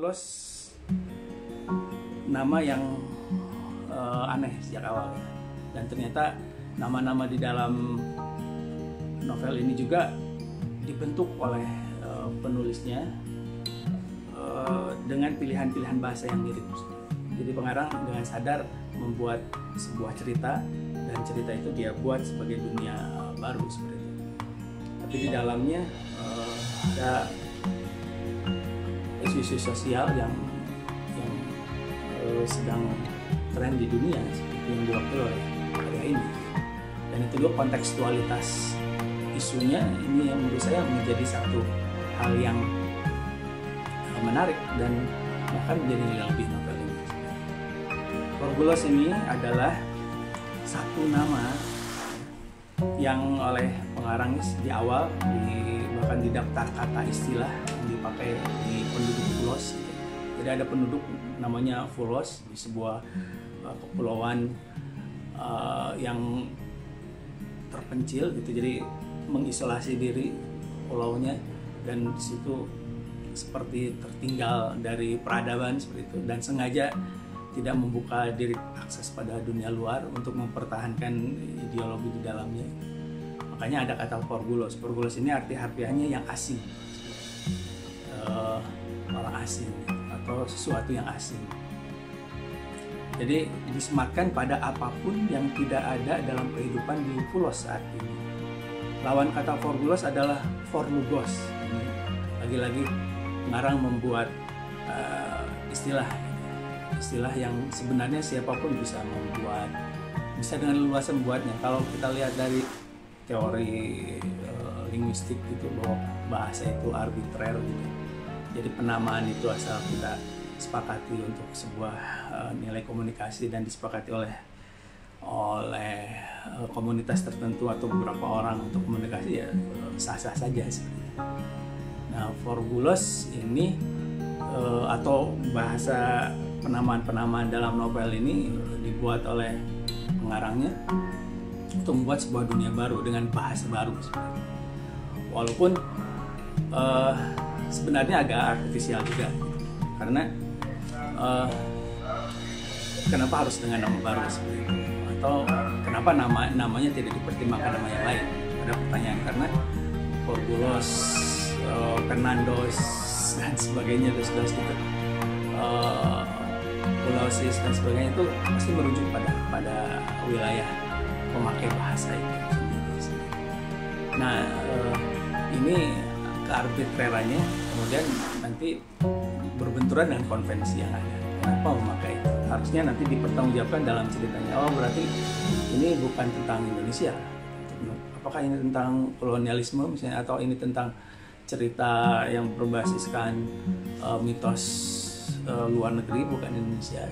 Forbulos nama yang aneh sejak awal ya. Dan ternyata nama-nama di dalam novel ini juga dibentuk oleh penulisnya dengan pilihan-pilihan bahasa yang mirip. Jadi pengarang dengan sadar membuat sebuah cerita, dan cerita itu dia buat sebagai dunia baru seperti itu. Tapi di dalamnya ada isu-isu sosial yang sedang tren di dunia seperti yang diwakili oleh karya ini. Dan itu juga kontekstualitas isunya ini yang menurut saya menjadi satu hal yang menarik dan bahkan menjadi nilai lebih novel ini. Forbulos ini adalah satu nama yang oleh pengarang di awal bahkan di daftar kata istilah yang dipakai di penduduk Fulos. Jadi ada penduduk namanya Fulos di sebuah kepulauan yang terpencil gitu, jadi mengisolasi diri pulaunya, dan di situ seperti tertinggal dari peradaban seperti itu, dan sengaja tidak membuka diri akses pada dunia luar untuk mempertahankan ideologi di dalamnya. Makanya ada kata Forbulos. Forbulos ini arti harfiahnya yang asing, orang asing atau sesuatu yang asing. Jadi disematkan pada apapun yang tidak ada dalam kehidupan di Fulos saat ini. Lawan kata Forbulos adalah Forlugos. Ini lagi-lagi pengarang membuat istilah yang sebenarnya siapapun bisa membuat, bisa dengan leluasa membuatnya. Kalau kita lihat dari teori linguistik itu bahwa bahasa itu arbitrer gitu. Jadi penamaan itu asal kita sepakati untuk sebuah nilai komunikasi dan disepakati oleh komunitas tertentu atau beberapa orang untuk komunikasi, ya sah-sah saja seperti itu. Nah, Forbulos ini atau bahasa penamaan-penamaan dalam novel ini dibuat oleh pengarangnya untuk membuat sebuah dunia baru dengan bahasa baru seperti itu. Walaupun sebenarnya agak artifisial juga, karena kenapa harus dengan nama baru seperti itu, atau kenapa namanya tidak dipertimbangkan nama yang lain? Ada pertanyaan, karena Forbulos, Fernandos dan sebagainya, terus gitu, Pulausis dan sebagainya itu pasti merujuk pada wilayah pemakai bahasa itu sendiri. Nah, ini kearbitrerannya kemudian nanti berbenturan dengan konvensi yang ada. Kenapa memakai itu? Harusnya nanti dipertanggungjawabkan dalam ceritanya. Oh, berarti ini bukan tentang Indonesia. Apakah ini tentang kolonialisme misalnya, atau ini tentang cerita yang berbasiskan mitos luar negeri bukan Indonesia?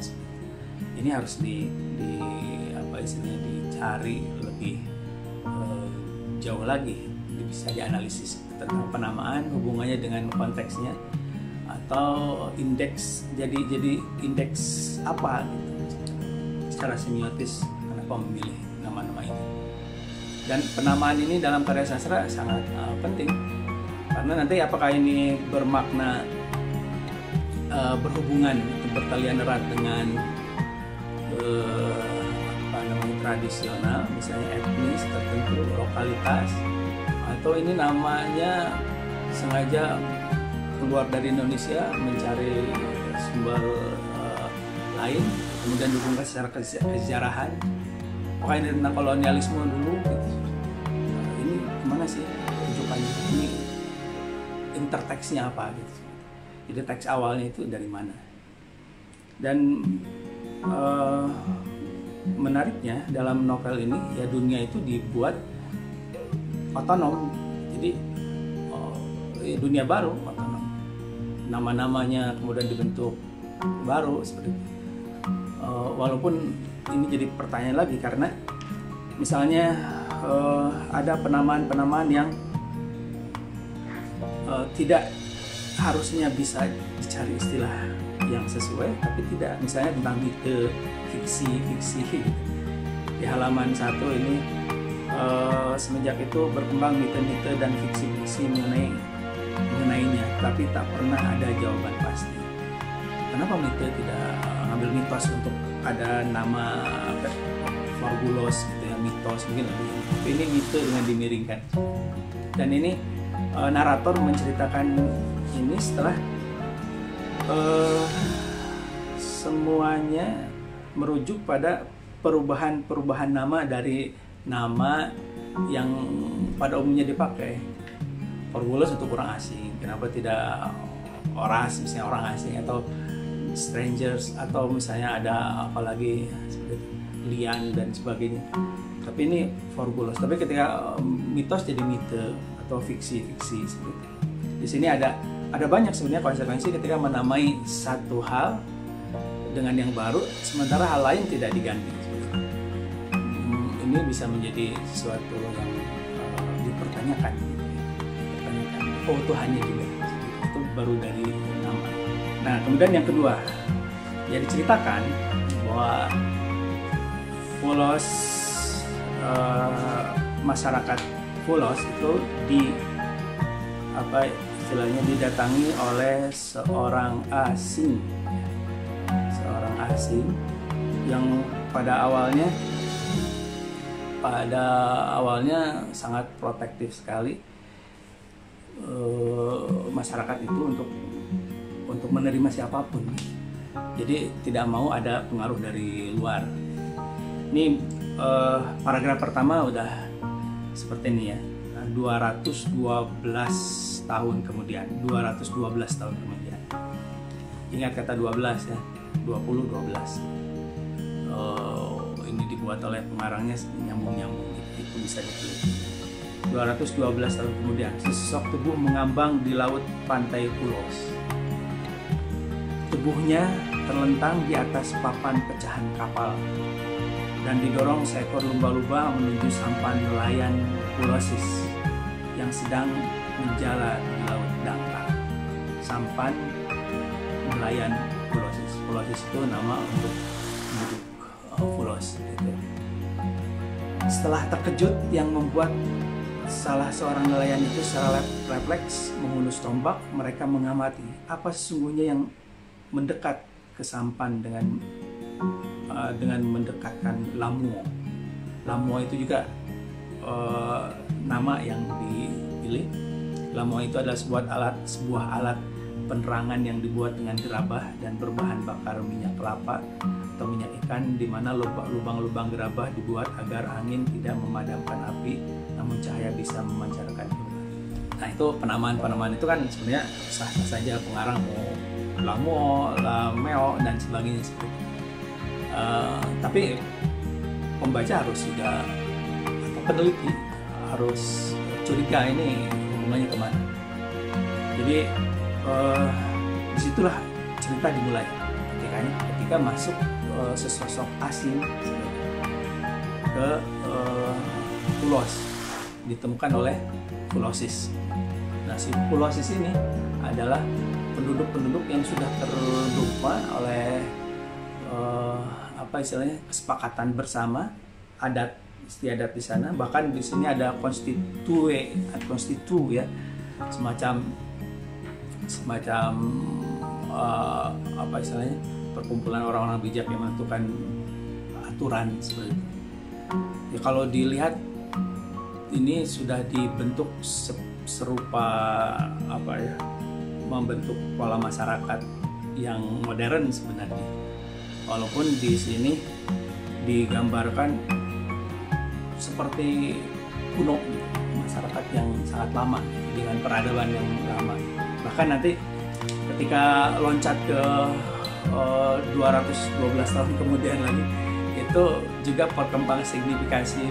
Ini harus dicari lebih jauh lagi, bisa dianalisis tentang penamaan, hubungannya dengan konteksnya, atau indeks, jadi indeks apa gitu secara semiotis, kenapa memilih nama-nama ini. Dan penamaan ini dalam karya sastra sangat penting, karena nanti apakah ini bermakna berhubungan, bertalian erat dengan tradisional, misalnya etnis tertentu, lokalitas, atau ini namanya sengaja keluar dari Indonesia mencari sumber lain, kemudian dihubungkan secara kesejarahan. Apakah ini tentang kolonialisme dulu gitu. Ini kemana sih rujukannya, ini interteksnya apa gitu. Jadi teks awalnya itu dari mana. Dan menariknya dalam novel ini ya, dunia itu dibuat otonom. Jadi dunia baru otonom, nama-namanya kemudian dibentuk baru seperti itu. Walaupun ini jadi pertanyaan lagi, karena misalnya ada penamaan-penamaan yang tidak harusnya bisa dicari istilah yang sesuai, tapi tidak, misalnya tentang mite, fiksi di halaman 1 ini, semenjak itu berkembang mite-mite dan fiksi-fiksi mengenainya, tapi tak pernah ada jawaban pasti. kenapa mite tidak ngambil mitos untuk ada nama Forbulos gitu ya, mitos mungkin lebih. Tapi ini mite dengan dimiringkan. Dan ini narator menceritakan ini setelah semuanya merujuk pada perubahan nama dari nama yang pada umumnya dipakai. Forbulos untuk orang asing, kenapa tidak Oras misalnya orang asing, atau strangers, atau misalnya ada apalagi seperti lian dan sebagainya. Tapi ini Forbulos. Tapi ketika mitos jadi mite atau fiksi seperti itu. Di sini ada banyak sebenarnya konsekuensi ketika menamai satu hal dengan yang baru, sementara hal lain tidak diganti. Ini bisa menjadi sesuatu yang dipertanyakan, keutuhannya juga. Itu baru dari nama. Nah, kemudian yang kedua, ya diceritakan bahwa Volos, masyarakat Volos itu istilahnya didatangi oleh seorang asing yang pada awalnya sangat protektif sekali masyarakat itu untuk menerima siapapun. Jadi tidak mau ada pengaruh dari luar. Ini paragraf pertama udah seperti ini ya. 212 tahun kemudian. Ingat kata 12 ya. 2012. Ini dibuat oleh pengarangnya nyambung-nyambung, itu bisa ditulis. 212 tahun kemudian, sesosok tubuh mengambang di laut pantai Pulos. Tubuhnya terlentang di atas papan pecahan kapal dan didorong seekor lumba-lumba menuju sampan nelayan Pulosis yang sedang menjala di laut dangkal. Sampan nelayan Pulosis. Pulosis itu nama untuk penduduk Pulos. Gitu. Setelah terkejut yang membuat salah seorang nelayan itu secara refleks menghunus tombak, mereka mengamati apa sesungguhnya yang mendekat ke sampan dengan mendekatkan Lamuo. Lamuo itu juga nama yang dipilih. Lamuo itu adalah sebuah alat penerangan yang dibuat dengan gerabah dan berbahan bakar minyak kelapa atau minyak ikan, di mana lubang-lubang gerabah dibuat agar angin tidak memadamkan api, namun cahaya bisa memancarkan keluar. Nah, itu penamaan itu kan sebenarnya sah-sah saja, pengarang mau Lamuo, Lameo dan sebagainya seperti itu. Tapi pembaca harus juga atau peneliti harus curiga ini hubungannya kemana. Jadi disitulah cerita dimulai ketika masuk sesosok asing ke Pulos, ditemukan oleh Pulosis. Nah, si Pulosis ini adalah penduduk-penduduk yang sudah terlupa oleh kesepakatan bersama, adat istiadat di sana. Bahkan di sini ada konstitu ya, semacam perkumpulan orang-orang bijak yang menentukan aturan seperti itu. Ya, kalau dilihat ini sudah dibentuk serupa membentuk pola masyarakat yang modern sebenarnya. Walaupun di sini digambarkan seperti kuno, masyarakat yang sangat lama dengan peradaban yang lama. Bahkan nanti ketika loncat ke 212 tahun kemudian lagi, itu juga perkembangan signifikasi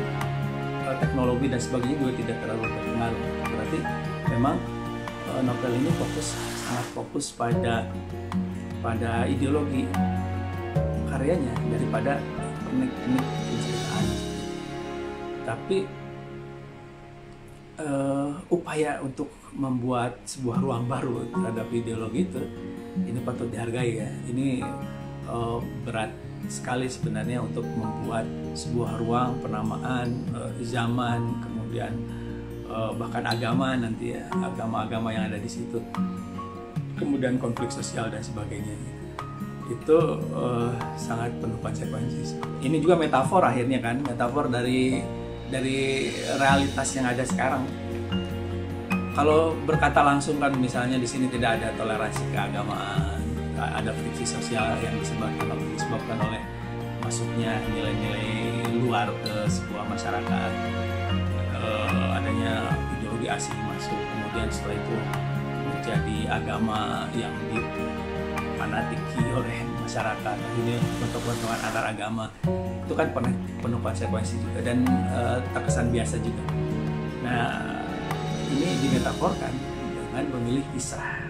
teknologi dan sebagainya juga tidak terlalu berpengaruh. Berarti memang novel ini sangat fokus pada ideologi karyanya daripada pernik-pernik penceritaan. Tapi upaya untuk membuat sebuah ruang baru terhadap ideologi itu, ini patut dihargai ya. Ini berat sekali sebenarnya untuk membuat sebuah ruang penamaan zaman, kemudian bahkan agama nanti ya, agama-agama yang ada di situ, kemudian konflik sosial dan sebagainya. itu sangat penuh konsekuensi. Ini juga metafor akhirnya kan, metafor dari realitas yang ada sekarang. Kalau berkata langsung kan misalnya di sini tidak ada toleransi keagamaan, ada friksi sosial yang disebabkan oleh masuknya nilai-nilai luar ke sebuah masyarakat, adanya ideologi asing masuk, kemudian setelah itu menjadi agama yang difanatiki oleh masyarakat, akhirnya bentuk-bentukan antar agama, itu kan penuh konsekuensi juga dan terkesan biasa juga. Nah, ini dimetaforkan dengan memilih kisah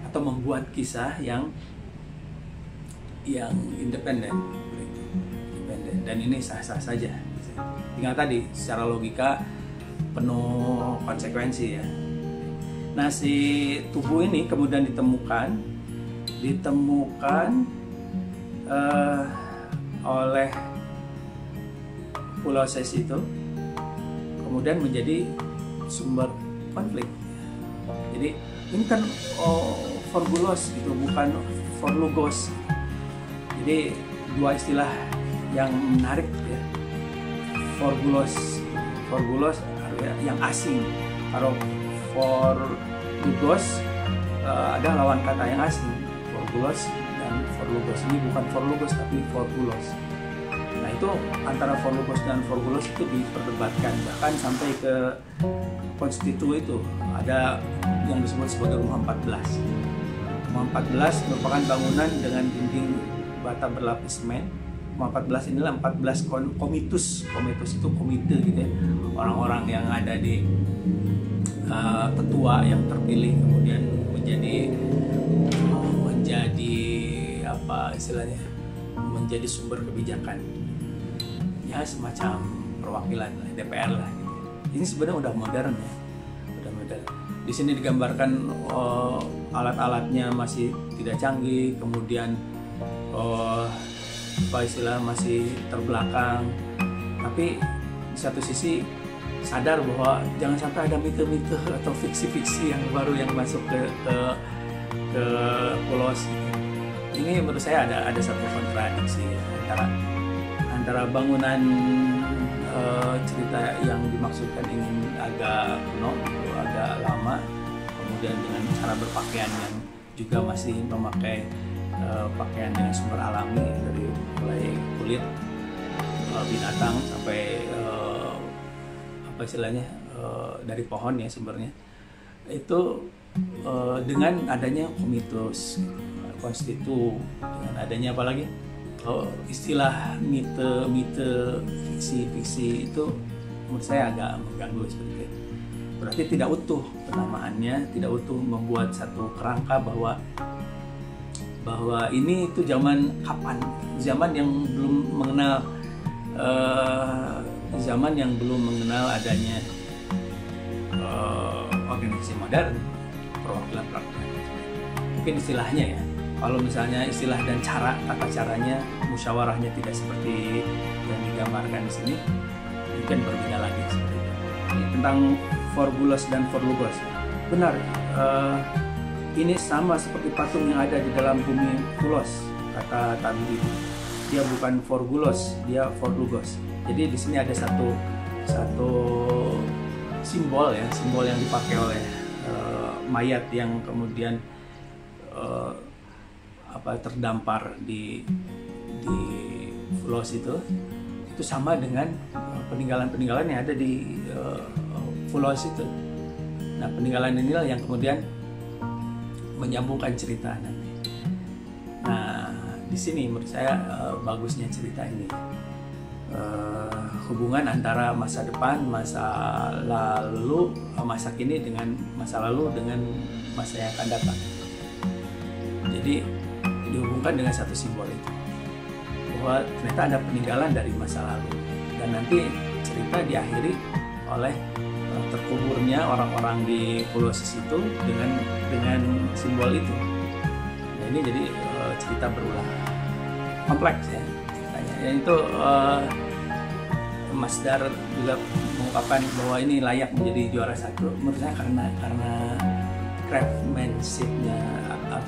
atau membuat kisah yang independen, dan ini sah-sah saja. Tinggal tadi secara logika penuh konsekuensi ya. Nah, si tubuh ini kemudian ditemukan oleh Puloses itu, kemudian menjadi sumber konflik. Jadi ini kan forbulos gitu, bukan forlugos. Jadi dua istilah yang menarik ya. Forbulos yang asing. Kalau forlugos ada lawan kata yang asing. Forbulos dan forlugos, ini bukan forlugos tapi forbulos. Nah, itu antara forlugos dan forbulos itu diperdebatkan, bahkan sampai ke konstitu itu ada yang disebut sebagai rumah 14. Rumah 14 merupakan bangunan dengan dinding bata berlapis semen. Rumah 14 inilah 14 komitus itu komite gitu ya, orang-orang yang ada di tetua yang terpilih kemudian menjadi apa istilahnya, menjadi sumber kebijakan ya, semacam perwakilan DPR lah gitu. Ini sebenarnya udah modern ya, udah modern. Di sini digambarkan alat-alatnya masih tidak canggih, kemudian apa istilah masih terbelakang, tapi di satu sisi sadar bahwa jangan sampai ada mite-mite atau fiksi-fiksi yang baru yang masuk ke Pulos. Ini menurut saya ada satu kontradiksi antara bangunan cerita yang dimaksudkan ingin agak kuno, agak lama, kemudian dengan cara berpakaian yang juga masih memakai pakaian dengan sumber alami, dari mulai kulit binatang sampai apa istilahnya dari pohon ya sumbernya, itu dengan adanya komitus, konstitu, dengan adanya apalagi istilah mite, fiksi itu menurut saya agak mengganggu seperti itu. Berarti tidak utuh penamaannya, tidak utuh membuat satu kerangka bahwa ini itu zaman kapan, zaman yang belum mengenal adanya organisasi modern, perwakilan rakyat. Mungkin istilahnya ya, kalau misalnya istilah dan tata caranya, musyawarahnya tidak seperti yang digambarkan di sini, mungkin berbeda lagi seperti itu. Tentang forbulos dan forlugos, benar, ini sama seperti patung yang ada di dalam bumi Pulos, kata Tabidi. Dia bukan forbulos, dia forlugos. Jadi di sini ada satu simbol ya, simbol yang dipakai oleh mayat yang kemudian terdampar di Pulos itu sama dengan peninggalan-peninggalan yang ada di Pulos itu. Nah, peninggalan inilah yang kemudian menyambungkan cerita nanti. Nah, di sini menurut saya bagusnya cerita ini, hubungan antara masa depan, masa lalu, masa kini dengan masa lalu dengan masa yang akan datang. Jadi dihubungkan dengan satu simbol itu, bahwa ternyata ada peninggalan dari masa lalu, dan nanti cerita diakhiri oleh terkuburnya orang-orang di Pulau Sis itu dengan simbol itu. Nah, ini jadi cerita berulang, kompleks ya ceritanya. Ya, itu Mas Dar juga mengungkapkan bahwa ini layak menjadi juara satu. Menurut saya karena craftsmanship-nya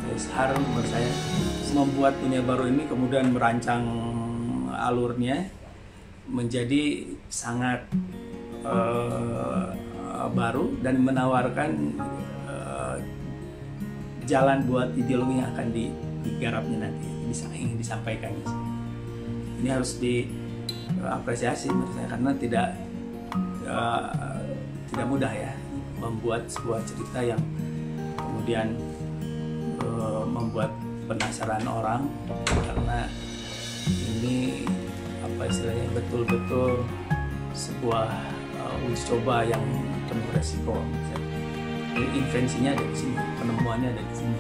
Chris Hare menurut saya membuat dunia baru ini, kemudian merancang alurnya menjadi sangat baru dan menawarkan jalan buat ideologi yang akan digarapnya nanti, ingin disampaikan. Ini harus diapresiasi menurut saya, karena tidak mudah ya membuat sebuah cerita yang kemudian membuat penasaran orang, karena ini apa istilahnya, betul-betul sebuah uji coba yang penuh resiko. Invensinya ada di sini, penemuannya ada di sini.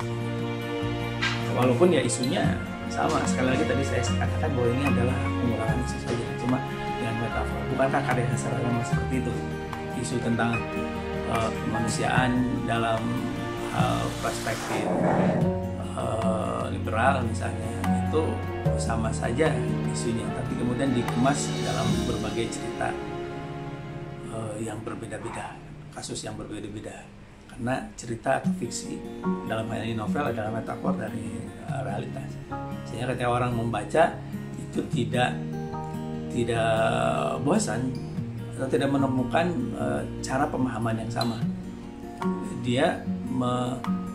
Walaupun ya isunya sama, sekali lagi tadi saya katakan bahwa ini adalah pengulangan isu saja, cuma dengan metafor. Bukankah karya sastra seperti itu? Isu tentang kemanusiaan dalam perspektif liberal misalnya, itu sama saja isunya, tapi kemudian dikemas dalam berbagai cerita yang berbeda-beda, kasus yang berbeda-beda. Karena cerita atau fiksi dalam hal ini novel adalah metafor dari realitas, sehingga ketika orang membaca itu tidak bosan atau tidak menemukan cara pemahaman yang sama. Dia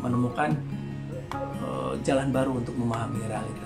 menemukan jalan baru untuk memahami realitas.